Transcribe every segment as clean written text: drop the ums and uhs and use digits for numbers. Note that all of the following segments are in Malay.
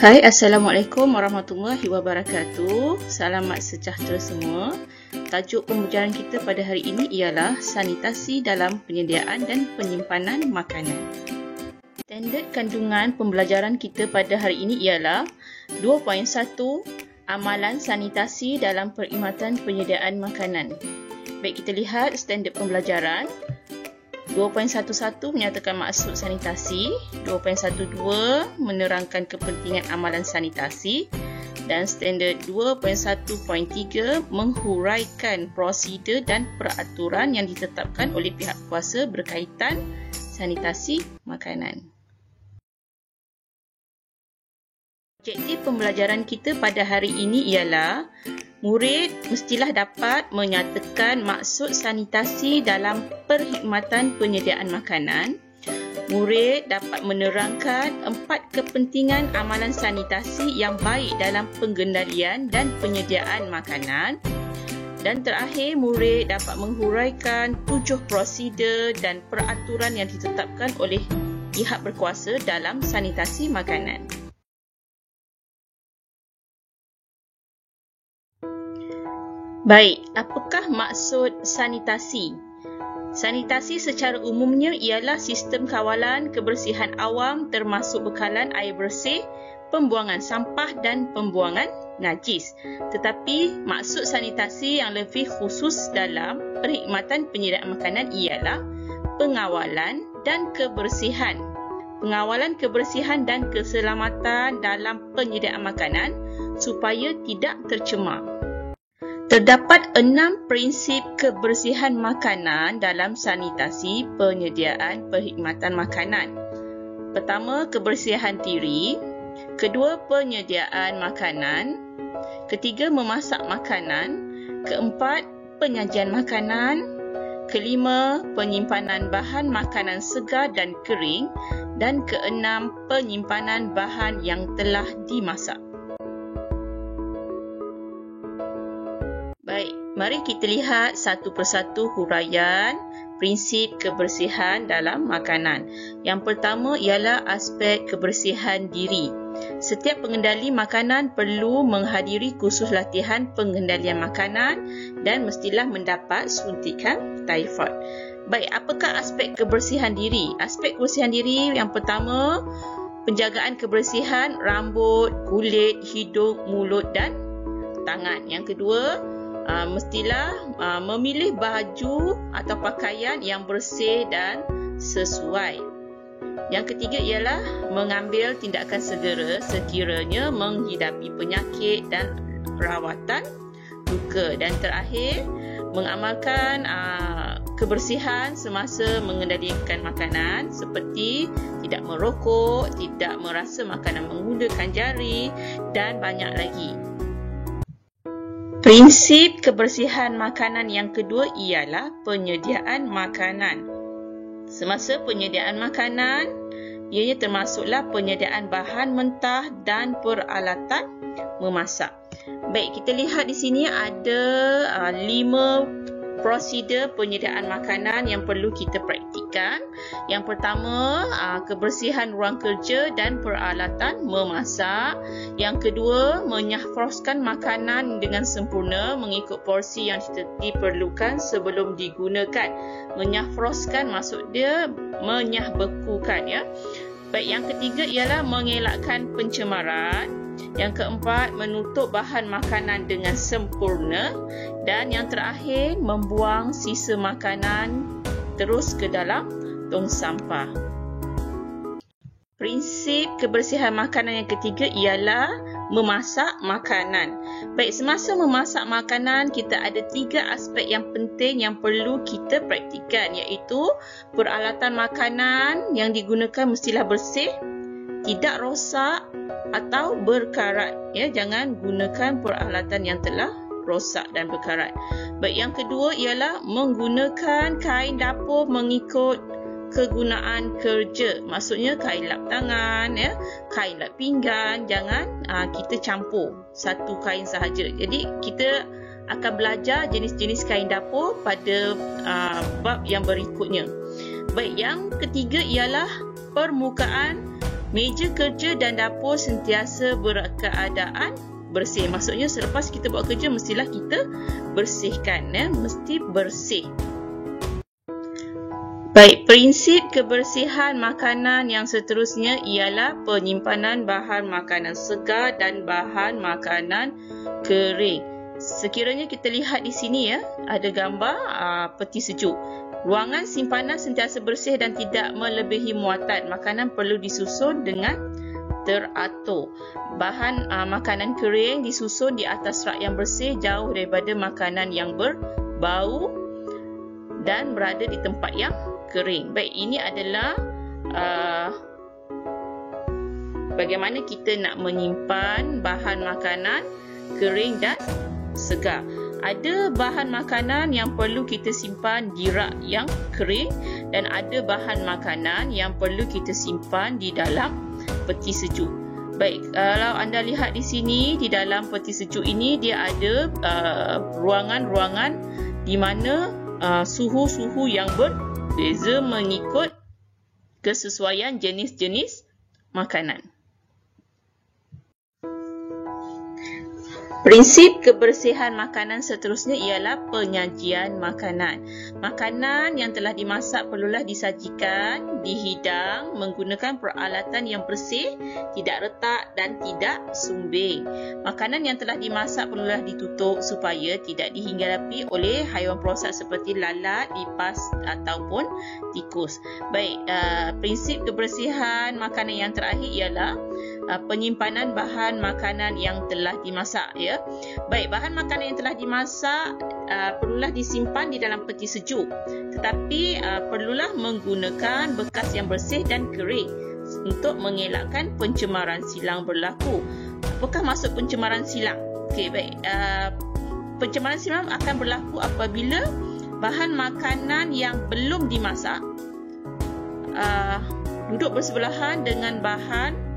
Hai, Assalamualaikum warahmatullahi wabarakatuh. Selamat sejahtera semua. Tajuk pembelajaran kita pada hari ini ialah sanitasi dalam penyediaan dan penyimpanan makanan. Standard kandungan pembelajaran kita pada hari ini ialah 2.1 Amalan sanitasi dalam perkhidmatan penyediaan makanan. Baik, kita lihat standard pembelajaran. 2.11 menyatakan maksud sanitasi, 2.12 menerangkan kepentingan amalan sanitasi, dan standard 2.1.3 menghuraikan prosedur dan peraturan yang ditetapkan oleh pihak kuasa berkaitan sanitasi makanan. Objektif pembelajaran kita pada hari ini ialah murid mestilah dapat menyatakan maksud sanitasi dalam perkhidmatan penyediaan makanan. Murid dapat menerangkan 4 kepentingan amalan sanitasi yang baik dalam pengendalian dan penyediaan makanan. Dan terakhir, murid dapat menghuraikan 7 prosedur dan peraturan yang ditetapkan oleh pihak berkuasa dalam sanitasi makanan. Baik, apakah maksud sanitasi? Sanitasi secara umumnya ialah sistem kawalan kebersihan awam termasuk bekalan air bersih, pembuangan sampah dan pembuangan najis. Tetapi maksud sanitasi yang lebih khusus dalam perkhidmatan penyediaan makanan ialah pengawalan dan kebersihan. Pengawalan kebersihan dan keselamatan dalam penyediaan makanan supaya tidak tercemar. Terdapat 6 prinsip kebersihan makanan dalam sanitasi penyediaan perkhidmatan makanan. Pertama, kebersihan diri. Kedua, penyediaan makanan. Ketiga, memasak makanan. Keempat, penyajian makanan. Kelima, penyimpanan bahan makanan segar dan kering. Dan keenam, penyimpanan bahan yang telah dimasak. Baik, mari kita lihat satu persatu huraian prinsip kebersihan dalam makanan. Yang pertama ialah aspek kebersihan diri. Setiap pengendali makanan perlu menghadiri kursus latihan pengendalian makanan dan mestilah mendapat suntikan typhoid. Baik, apakah aspek kebersihan diri? Aspek kebersihan diri yang pertama, penjagaan kebersihan rambut, kulit, hidung, mulut dan tangan. Yang kedua, mestilah memilih baju atau pakaian yang bersih dan sesuai. Yang ketiga ialah mengambil tindakan segera sekiranya menghidapi penyakit dan rawatan luka. Dan terakhir, mengamalkan kebersihan semasa mengendalikan makanan seperti tidak merokok, tidak merasa makanan menggunakan jari dan banyak lagi. Prinsip kebersihan makanan yang kedua ialah penyediaan makanan. Semasa penyediaan makanan, ianya termasuklah penyediaan bahan mentah dan peralatan memasak. Baik, kita lihat di sini ada 5 prosedur penyediaan makanan yang perlu kita praktikkan. Yang pertama, kebersihan ruang kerja dan peralatan memasak. Yang kedua, menyafroskan makanan dengan sempurna mengikut porsi yang diperlukan sebelum digunakan. Menyafroskan maksud dia menyahbekukan, ya. Baik, yang ketiga ialah mengelakkan pencemaran. Yang keempat, menutup bahan makanan dengan sempurna. Dan yang terakhir, membuang sisa makanan terus ke dalam tong sampah. Prinsip kebersihan makanan yang ketiga ialah memasak makanan. Baik, semasa memasak makanan, kita ada 3 aspek yang penting yang perlu kita praktikkan, iaitu peralatan makanan yang digunakan mestilah bersih, tidak rosak atau berkarat. Ya, jangan gunakan peralatan yang telah rosak dan berkarat. Baik, yang kedua ialah menggunakan kain dapur mengikut kegunaan kerja. Maksudnya kain lap tangan, ya, kain lap pinggan, jangan kita campur satu kain sahaja. Jadi kita akan belajar jenis-jenis kain dapur pada bab yang berikutnya. Baik, yang ketiga ialah permukaan Meja kerja dan dapur sentiasa berkeadaan bersih. Maksudnya selepas kita buat kerja mestilah kita bersihkan, mesti bersih. Baik, prinsip kebersihan makanan yang seterusnya ialah penyimpanan bahan makanan segar dan bahan makanan kering. Sekiranya kita lihat di sini ada gambar peti sejuk. Ruangan simpanan sentiasa bersih dan tidak melebihi muatan. Makanan perlu disusun dengan teratur. Bahan makanan kering disusun di atas rak yang bersih, jauh daripada makanan yang berbau dan berada di tempat yang kering. Baik, ini adalah bagaimana kita nak menyimpan bahan makanan kering dan segar. Ada bahan makanan yang perlu kita simpan di rak yang kering dan ada bahan makanan yang perlu kita simpan di dalam peti sejuk. Baik, kalau anda lihat di sini, di dalam peti sejuk ini dia ada ruangan-ruangan di mana suhu-suhu yang berbeza mengikut kesesuaian jenis-jenis makanan. Prinsip kebersihan makanan seterusnya ialah penyajian makanan. Makanan yang telah dimasak perlulah disajikan, dihidang menggunakan peralatan yang bersih, tidak retak dan tidak sumbing. Makanan yang telah dimasak perlulah ditutup supaya tidak dihinggapi oleh haiwan perosak seperti lalat, lipas ataupun tikus. Baik, prinsip kebersihan makanan yang terakhir ialah penyimpanan bahan makanan yang telah dimasak. Baik, bahan makanan yang telah dimasak perlulah disimpan di dalam peti sejuk, tetapi perlulah menggunakan bekas yang bersih dan kering untuk mengelakkan pencemaran silang berlaku. Apakah maksud pencemaran silang? Okey, baik. Pencemaran silang akan berlaku apabila bahan makanan yang belum dimasak duduk bersebelahan dengan bahan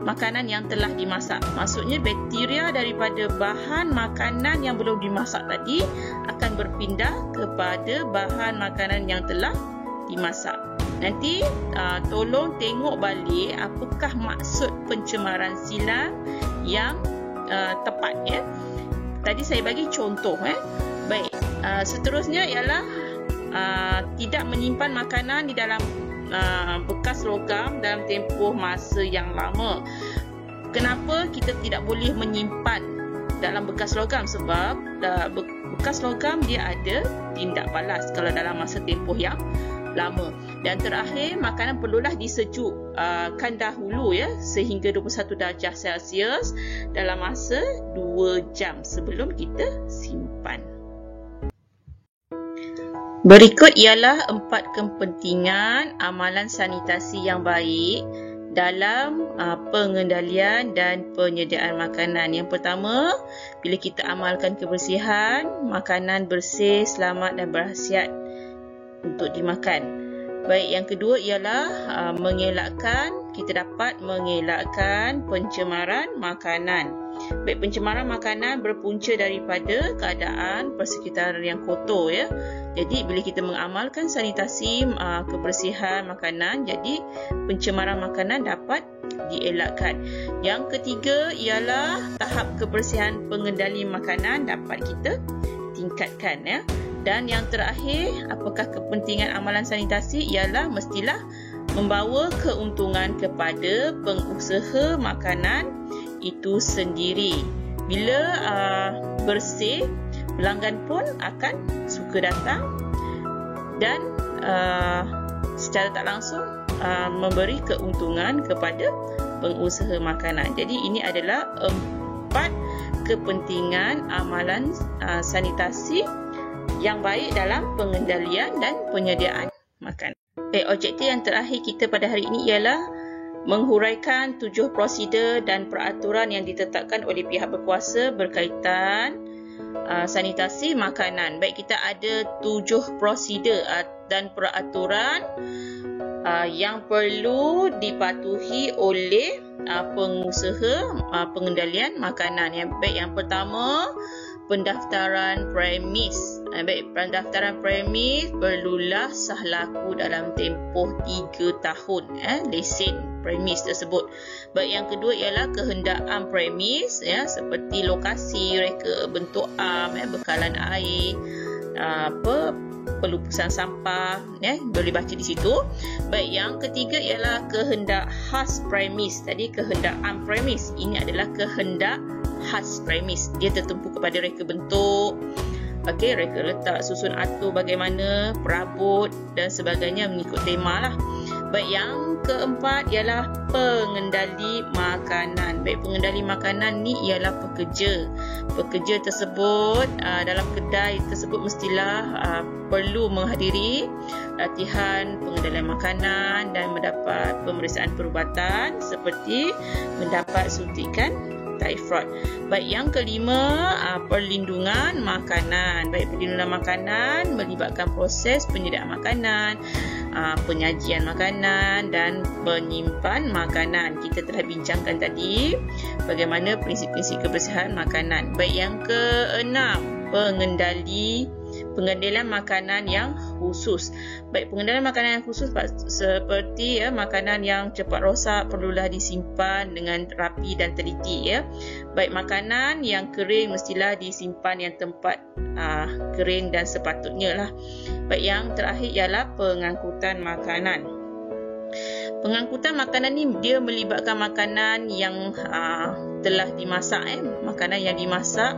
makanan yang telah dimasak. Maksudnya bakteria daripada bahan makanan yang belum dimasak tadi akan berpindah kepada bahan makanan yang telah dimasak. Nanti tolong tengok balik apakah maksud pencemaran silang yang tepat. Tadi saya bagi contoh. Baik, seterusnya ialah tidak menyimpan makanan di dalam bekas logam dalam tempoh masa yang lama. Kenapa kita tidak boleh menyimpan dalam bekas logam? Sebab bekas logam dia ada tindak balas kalau dalam masa tempoh yang lama. Dan terakhir, makanan perlulah disejukkan dahulu sehingga 21 darjah Celsius dalam masa 2 jam sebelum kita simpan. Berikut ialah 4 kepentingan amalan sanitasi yang baik dalam pengendalian dan penyediaan makanan. Yang pertama, bila kita amalkan kebersihan, makanan bersih, selamat dan berkhasiat untuk dimakan. Baik, yang kedua ialah kita dapat mengelakkan pencemaran makanan. Baik, pencemaran makanan berpunca daripada keadaan persekitaran yang kotor. Jadi bila kita mengamalkan sanitasi kebersihan makanan, jadi pencemaran makanan dapat dielakkan. Yang ketiga ialah tahap kebersihan pengendali makanan dapat kita tingkatkan. Dan yang terakhir, apakah kepentingan amalan sanitasi? Ialah mestilah membawa keuntungan kepada pengusaha makanan itu sendiri. Bila bersih, pelanggan pun akan suka datang dan secara tak langsung memberi keuntungan kepada pengusaha makanan. Jadi ini adalah 4 kepentingan amalan sanitasi yang baik dalam pengendalian dan penyediaan makanan. Objektif yang terakhir kita pada hari ini ialah menghuraikan 7 prosedur dan peraturan yang ditetapkan oleh pihak berkuasa berkaitan sanitasi makanan. Baik, kita ada 7 prosedur dan peraturan yang perlu dipatuhi oleh pengusaha pengendalian makanan. Yang pertama, pendaftaran premis Baik, pendaftaran premis perlulah sah laku dalam tempoh 3 tahun lesen premis tersebut. Baik, yang kedua ialah kehendaan premis seperti lokasi, reka bentuk bekalan air, pelupusan sampah, boleh baca di situ. Baik, yang ketiga ialah kehendak khas premis. Tadi kehendaan premis, ini adalah kehendak khas premis. Dia tertumpu kepada reka bentuk, reka letak, susun atur bagaimana, perabot dan sebagainya mengikut tema lah. Baik, yang keempat ialah pengendali makanan. Baik, pengendali makanan ni ialah pekerja. Pekerja tersebut dalam kedai tersebut mestilah perlu menghadiri latihan pengendalian makanan dan mendapat pemeriksaan perubatan seperti mendapat suntikan typhoid. Baik, yang kelima perlindungan makanan. Baik, perlindungan makanan melibatkan proses penyediaan makanan, penyajian makanan dan penyimpan makanan. Kita telah bincangkan tadi bagaimana prinsip-prinsip kebersihan makanan. Baik, yang keenam pengendalian makanan yang khusus. Baik, pengendalian makanan yang khusus seperti makanan yang cepat rosak perlulah disimpan dengan rapi dan teliti. Baik, makanan yang kering mestilah disimpan yang tempat kering dan sepatutnya lah. Baik, yang terakhir ialah pengangkutan makanan. Pengangkutan makanan ni dia melibatkan makanan yang telah dimasak, makanan yang dimasak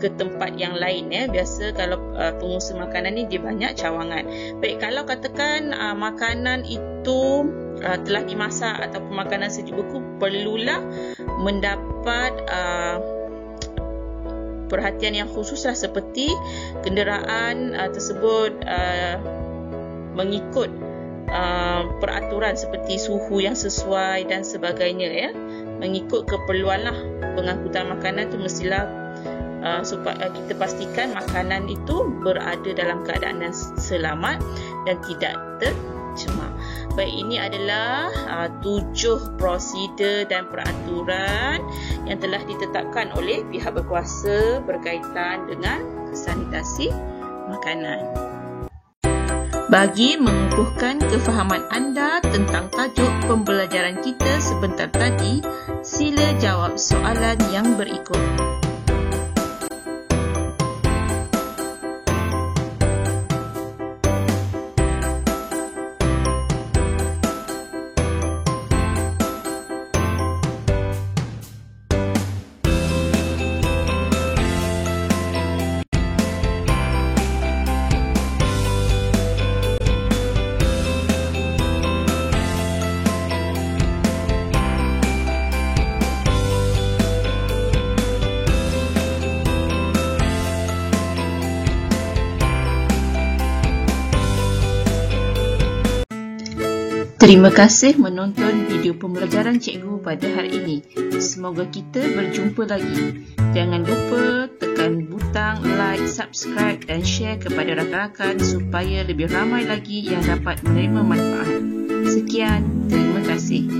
ke tempat yang lain. Biasa kalau pengusaha makanan ni dia banyak cawangan. Baik, kalau katakan makanan itu telah dimasak ataupun makanan sejuk beku, perlulah mendapat perhatian yang khusus lah, seperti kenderaan tersebut mengikut peraturan seperti suhu yang sesuai dan sebagainya, mengikut keperluan lah. Pengangkutan makanan tu mestilah supaya kita pastikan makanan itu berada dalam keadaan yang selamat dan tidak tercemar. Baik, ini adalah 7 prosedur dan peraturan yang telah ditetapkan oleh pihak berkuasa berkaitan dengan sanitasi makanan. Bagi mengukuhkan kefahaman anda tentang tajuk pembelajaran kita sebentar tadi, sila jawab soalan yang berikut. Terima kasih menonton video pembelajaran cikgu pada hari ini. Semoga kita berjumpa lagi. Jangan lupa tekan butang like, subscribe dan share kepada rakan-rakan supaya lebih ramai lagi yang dapat menerima manfaat. Sekian, terima kasih.